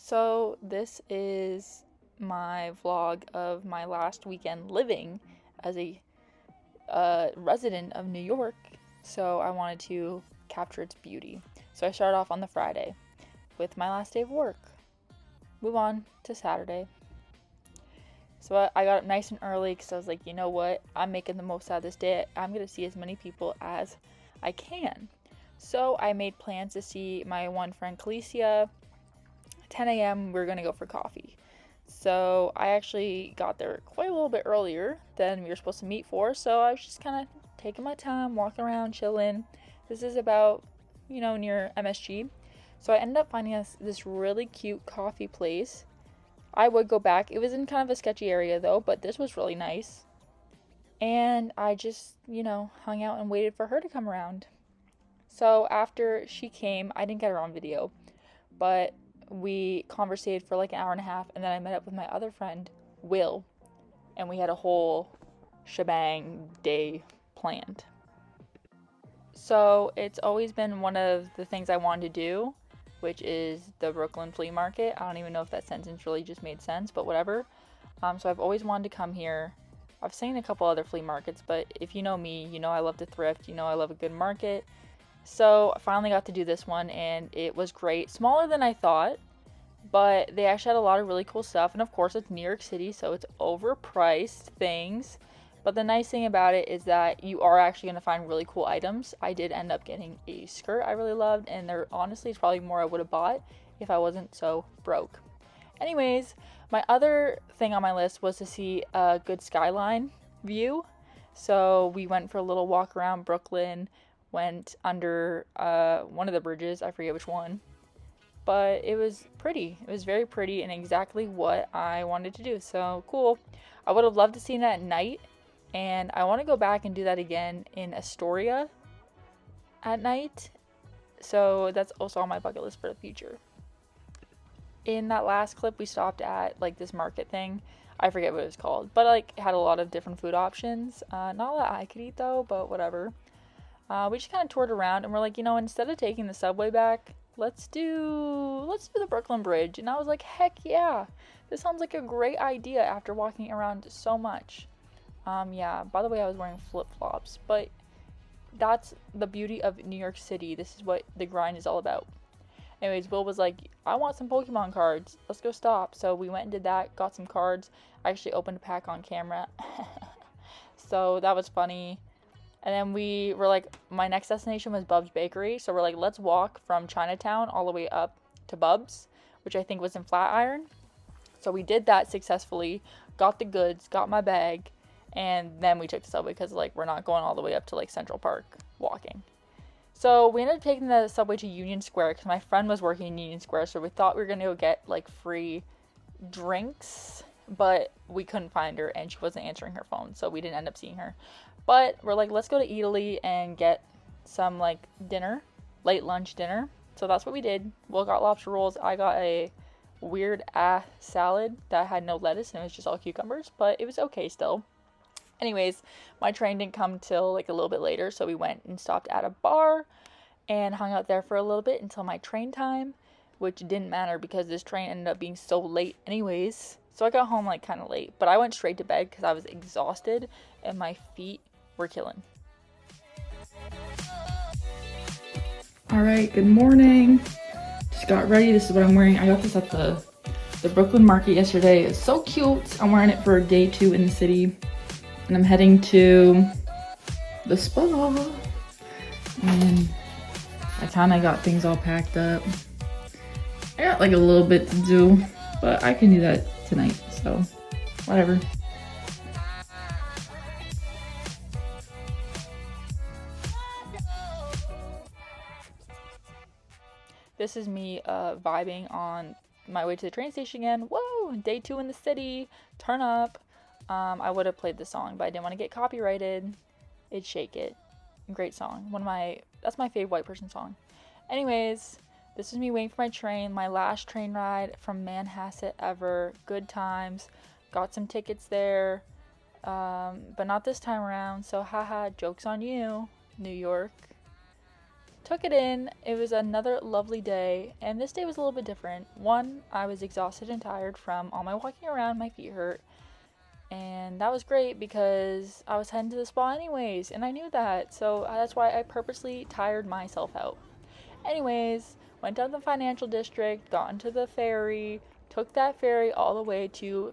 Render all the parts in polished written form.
So, this is my vlog of my last weekend living as a resident of New York. So, I wanted to capture its beauty. So, I started off on the Friday with my last day of work. Move on to Saturday. So, I got up nice and early because I was like, you know what? I'm making the most out of this day. I'm going to see as many people as I can. So, I made plans to see my one friend, Calicia. 10 a.m. we were going to go for coffee. So I actually got there quite a little bit earlier than we were supposed to meet for. So I was just kind of taking my time, walking around, chilling. This is about, near MSG. So I ended up finding this really cute coffee place. I would go back. It was in kind of a sketchy area though, but this was really nice. And I just, hung out and waited for her to come around. So after she came, I didn't get her on video, but we conversated for like an hour and a half, and then I met up with my other friend, Will, and we had a whole shebang day planned. So it's always been one of the things I wanted to do, which is the Brooklyn flea market. I don't even know if that sentence really just made sense, but whatever. So I've always wanted to come here. I've seen a couple other flea markets, but if you know me, you know I love to thrift, I love a good market. So I finally got to do this one, and it was great. Smaller than I thought, but they actually had a lot of really cool stuff. And of course, it's New York City, so it's overpriced things. But the nice thing about it is that you are actually going to find really cool items. I did end up getting a skirt I really loved, and there honestly is probably more I would have bought if I wasn't so broke. Anyways, my other thing on my list was to see a good skyline view. So we went for a little walk around Brooklyn, went under one of the bridges, I forget which one, but it was pretty. It was very pretty and exactly what I wanted to do. So cool. I would have loved to see that at night, and I want to go back and do that again in Astoria at night. So that's also on my bucket list for the future. In that last clip, we stopped at like this market thing. I forget what it was called, but like it had a lot of different food options. Not a lot I could eat though, but whatever. We just kind of toured around, and we're like, instead of taking the subway back, let's do the Brooklyn Bridge. And I was like, heck yeah, this sounds like a great idea after walking around so much. Yeah, by the way, I was wearing flip-flops, but that's the beauty of New York City. This is what the grind is all about. Anyways, Will was like, I want some Pokemon cards. Let's go stop. So we went and did that, got some cards. I actually opened a pack on camera. So that was funny. And then we were like, my next destination was Bub's Bakery. So we're like, let's walk from Chinatown all the way up to Bub's, which I think was in Flatiron. So we did that successfully, got the goods, got my bag, and then we took the subway because like we're not going all the way up to like Central Park walking. So we ended up taking the subway to Union Square because my friend was working in Union Square. So we thought we were going to go get like free drinks, but we couldn't find her and she wasn't answering her phone. So we didn't end up seeing her. But we're like, let's go to Italy and get some like dinner, late lunch dinner. So that's what we did. Will got lobster rolls. I got a weird ass salad that had no lettuce and it was just all cucumbers, but it was okay still. Anyways, my train didn't come till like a little bit later, so we went and stopped at a bar and hung out there for a little bit until my train time, which didn't matter because this train ended up being so late anyways. So I got home like kind of late, but I went straight to bed because I was exhausted and my feet were killing. All right, good morning. Just got ready. This is what I'm wearing. I got this at the Brooklyn market yesterday. It's so cute. I'm wearing it for day 2 in the city, and I'm heading to the spa. And I kind of got things all packed up. I got like a little bit to do, but I can do that tonight, so whatever. This is me vibing on my way to the train station again. Whoa, day 2 in the city, turn up. I would have played the song, but I didn't want to get copyrighted. It's Shake It. Great song. That's my favorite white person song. Anyways, this is me waiting for my train, my last train ride from Manhasset ever. Good times. Got some tickets there, but not this time around. So haha, joke's on you, New York. Took it in. It was another lovely day, and this day was a little bit different. One, I was exhausted and tired from all my walking around, my feet hurt, and that was great because I was heading to the spa anyways, and I knew that, so that's why I purposely tired myself out. Anyways, went down to the financial district, got into the ferry, took that ferry all the way to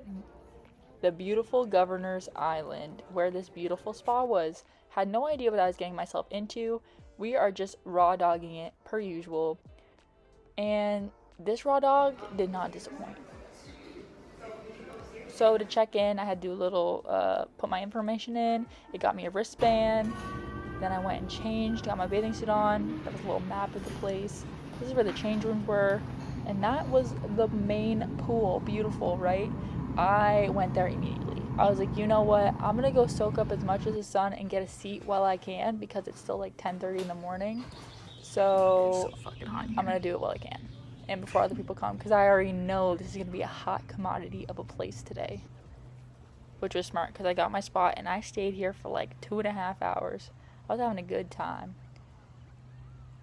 the beautiful Governor's Island, where this beautiful spa was. Had no idea what I was getting myself into. We are just raw dogging it per usual. And this raw dog did not disappoint. So to check in, I had to do a little, put my information in. It got me a wristband. Then I went and changed, got my bathing suit on. There was a little map of the place. This is where the change rooms were. And that was the main pool. Beautiful, right? I went there immediately. I was like, you know what? I'm going to go soak up as much of the sun and get a seat while I can because it's still like 10:30 in the morning. So fucking hot here. I'm going to do it while I can. And before other people come, because I already know this is going to be a hot commodity of a place today. Which was smart because I got my spot and I stayed here for like 2.5 hours. I was having a good time.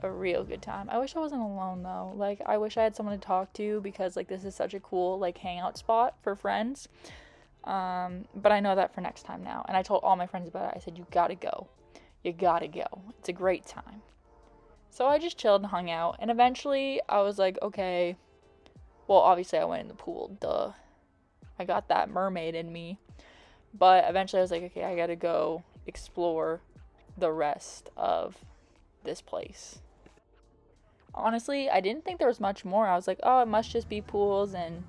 A real good time. I wish I wasn't alone though. Like, I wish I had someone to talk to because like this is such a cool like hangout spot for friends. But I know that for next time now. And I told all my friends about it. I said, you gotta go. You gotta go. It's a great time. So I just chilled and hung out. And eventually I was like, okay. Well, obviously I went in the pool. Duh. I got that mermaid in me. But eventually I was like, okay, I gotta go explore the rest of this place. Honestly, I didn't think there was much more. I was like, oh, it must just be pools and,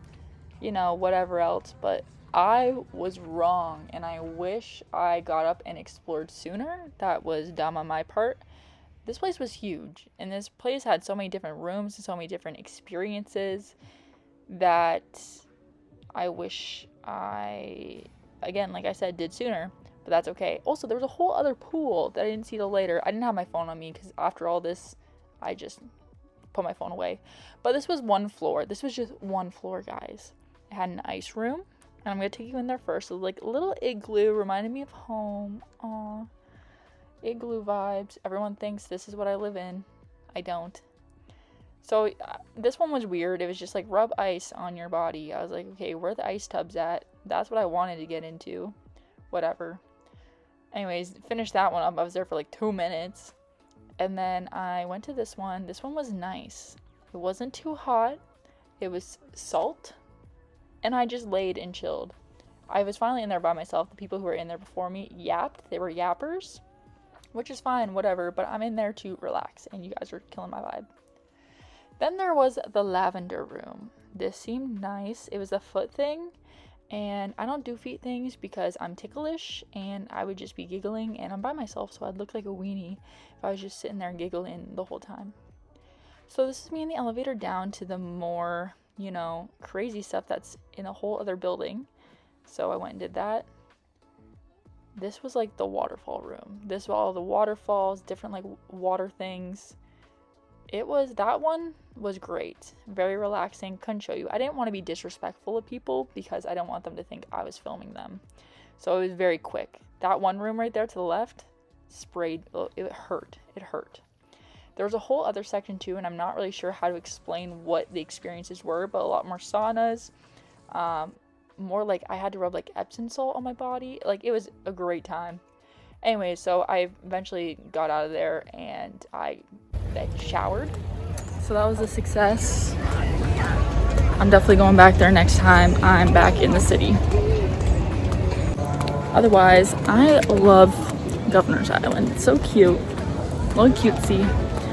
you know, whatever else. But I was wrong, and I wish I got up and explored sooner. That was dumb on my part. This place was huge, and this place had so many different rooms and so many different experiences that I wish I, again, like I said, did sooner. But that's okay. Also, there was a whole other pool that I didn't see till later. I didn't have my phone on me because after all this, I just put my phone away. But this was one floor. This was just one floor, guys. It had an ice room. And I'm going to take you in there first. So, like, a little igloo reminded me of home. Aw. Igloo vibes. Everyone thinks this is what I live in. I don't. So, this one was weird. It was just, like, rub ice on your body. I was like, okay, where are the ice tubs at? That's what I wanted to get into. Whatever. Anyways, finished that one up. I was there for, like, 2 minutes. And then I went to this one. This one was nice. It wasn't too hot. It was salt. And I just laid and chilled. I was finally in there by myself. The people who were in there before me yapped. They were yappers. Which is fine, whatever. But I'm in there to relax. And you guys are killing my vibe. Then there was the lavender room. This seemed nice. It was a foot thing. And I don't do feet things because I'm ticklish. And I would just be giggling. And I'm by myself. So I'd look like a weenie if I was just sitting there giggling the whole time. So this is me in the elevator down to the more, you know, crazy stuff that's in a whole other building. So I went and did that. This was like the waterfall room. This was all the waterfalls, different like water things. That one was great. Very relaxing. Couldn't show you. I didn't want to be disrespectful of people because I didn't want them to think I was filming them. So it was very quick. That one room right there to the left, sprayed. It hurt. It hurt. There was a whole other section too, and I'm not really sure how to explain what the experiences were, but a lot more saunas. More like I had to rub like Epsom salt on my body. Like, it was a great time. Anyway, so I eventually got out of there and I showered. So that was a success. I'm definitely going back there next time I'm back in the city. Otherwise, I love Governor's Island. It's so cute. A little cutesy.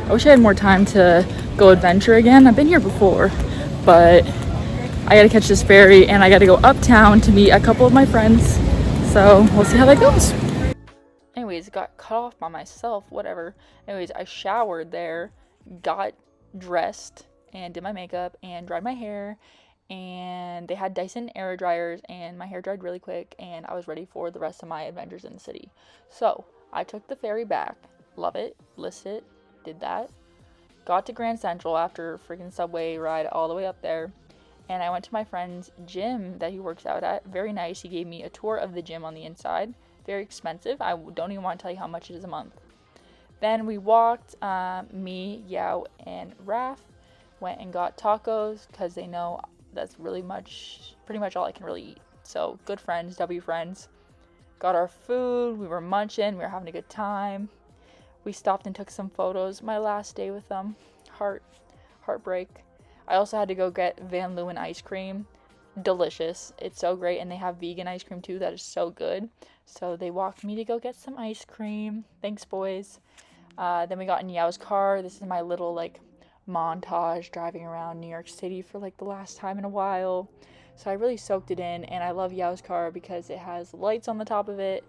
I wish I had more time to go adventure again. I've been here before, but I gotta catch this ferry and I gotta go uptown to meet a couple of my friends. So we'll see how that goes. Anyways, got cut off by myself, whatever. Anyways, I showered there, got dressed and did my makeup and dried my hair. And they had Dyson air dryers and my hair dried really quick and I was ready for the rest of my adventures in the city. So I took the ferry back. Love it. Listed it. Did that. Got to Grand Central after a freaking subway ride all the way up there. And I went to my friend's gym that he works out at. Very nice. He gave me a tour of the gym on the inside. Very expensive. I don't even want to tell you how much it is a month. Then we walked, me, Yao, and Raph went and got tacos because they know that's pretty much all I can really eat. So good friends, W friends. Got our food, we were munching, we were having a good time. We stopped and took some photos. My last day with them, heartbreak. I also had to go get Van Leeuwen ice cream. Delicious. It's so great, and they have vegan ice cream too that is so good. So they walked me to go get some ice cream. Thanks, boys. Then we got in Yao's car. This is my little like montage driving around New York City for like the last time in a while. So I really soaked it in, and I love Yao's car because it has lights on the top of it.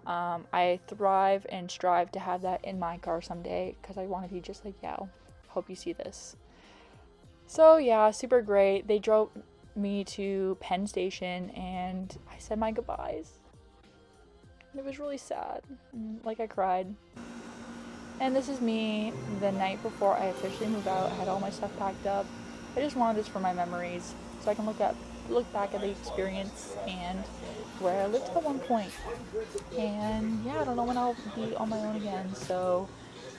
I thrive and strive to have that in my car someday because I want to be just like Yao. Hope you see this. So yeah, super great. They drove me to Penn Station and I said my goodbyes. It was really sad. Like I cried. And this is me the night before I officially move out. I had all my stuff packed up. I just wanted this for my memories so I can look back at the experience and where I lived at one point. And yeah, I don't know when I'll be on my own again, so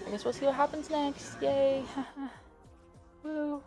I guess we'll see what happens next. Yay. Woo.